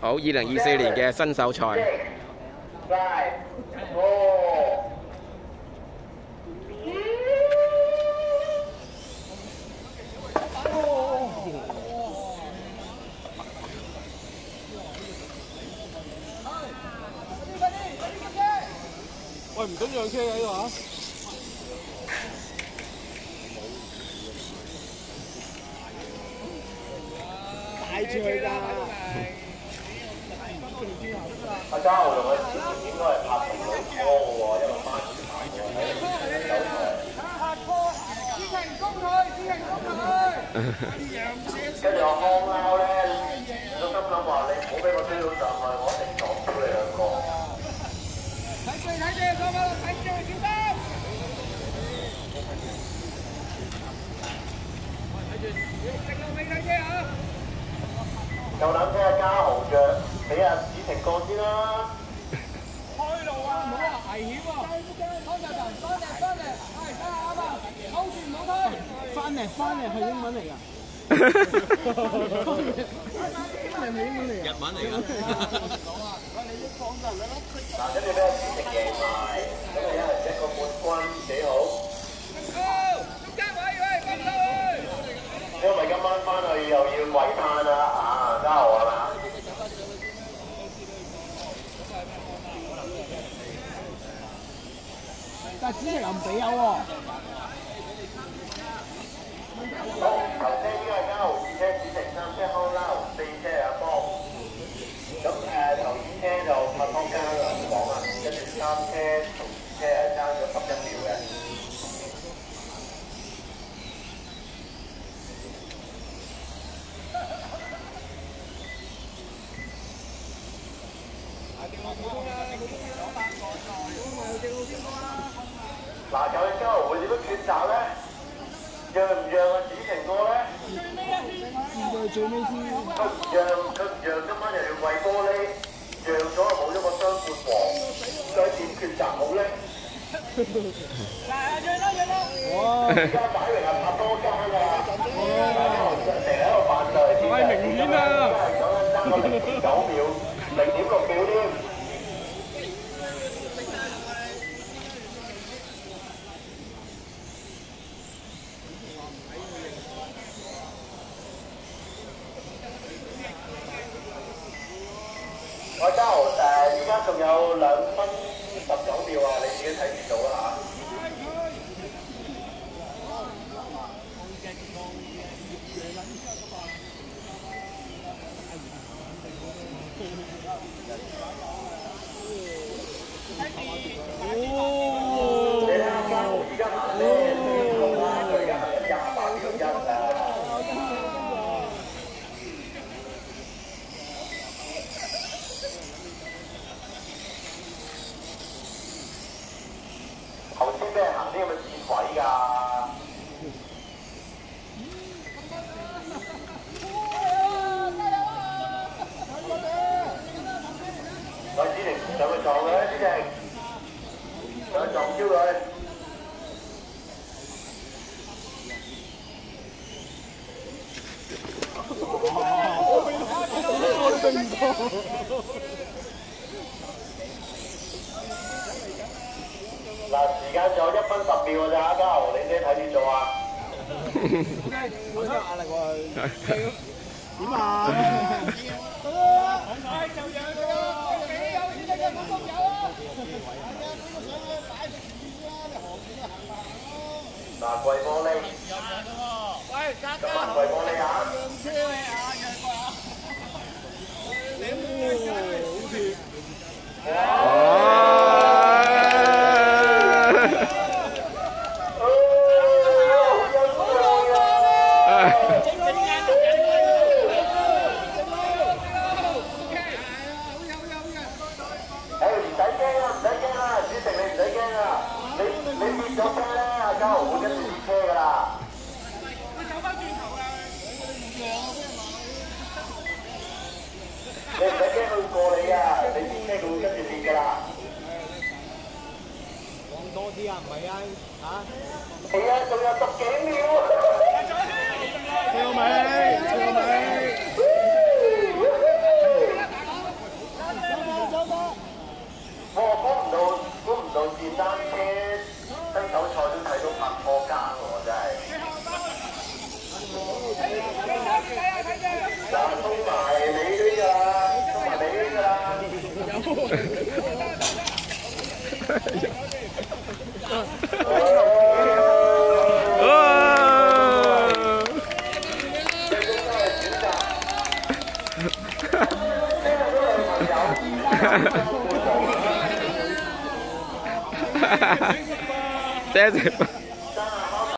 好，2024年嘅新手賽。喂，唔准讓車嘅呢個嚇。帶住佢㗎。阿嘉豪同佢之前應該係拍同類拖嘅喎，因為班主排喎喺手台。跟住阿康撈咧，都心諗話你唔好俾我追到上去，我一定撞到你兩個。睇住，哥哥，睇住，小心！睇住，直路尾睇車啊！夠膽睇下嘉豪着，俾阿子晴過先啦。開路啊！唔好話危險喎！翻嚟，係得啱啊！好住唔好推。翻嚟係英文嚟㗎。翻嚟係英文嚟㗎。日文嚟㗎。嗱，跟住咧，子晴贏埋，咁啊一個冠軍幾好。中間位，放手去。因為今晚翻去又要鬼嘆啦，啊，嘉豪係嘛？但係子晴又唔俾有喎。好，頭車應該係嘉豪，二車子晴，三車康撈，四車阿方。咁頭二車就拍湯加兩房啊，跟住三車同二車係爭咗11秒嘅。嗱，究竟嘉豪會點樣抉擇咧？讓唔讓阿子晴過咧？最尾先。佢唔讓，今晚又要喂玻璃，讓咗就冇咗個雙冠王，再點抉擇好咧？哇！而家擺明係拍多間㗎啦，大家成日喺度扮就係太明顯啦！係講緊爭個0.9秒，0.6秒添。我嘉豪依家仲有2分19秒啊！你自己睇住做啦嚇。你睇下嘉豪而家行咧，佢而家行緊28.1啊！頭先俾人行啲咁嘅線位㗎。喂，子晴上去撞佢，子晴上去撞焦佢。嗱，時間仲有1分10秒㗎咋，嘉豪，你自己睇住做啊！好有壓力喎。點啊？嗱，跪玻璃。今晚跪玻璃啊！嘉豪會跟住跌車㗎啦！佢走翻轉頭啦！你唔使驚佢過你啊！你跌車佢會跟住跌㗎啦！講多啲啊，唔係啊嚇！係啊，仲有10幾秒啊！最後尾！謝謝。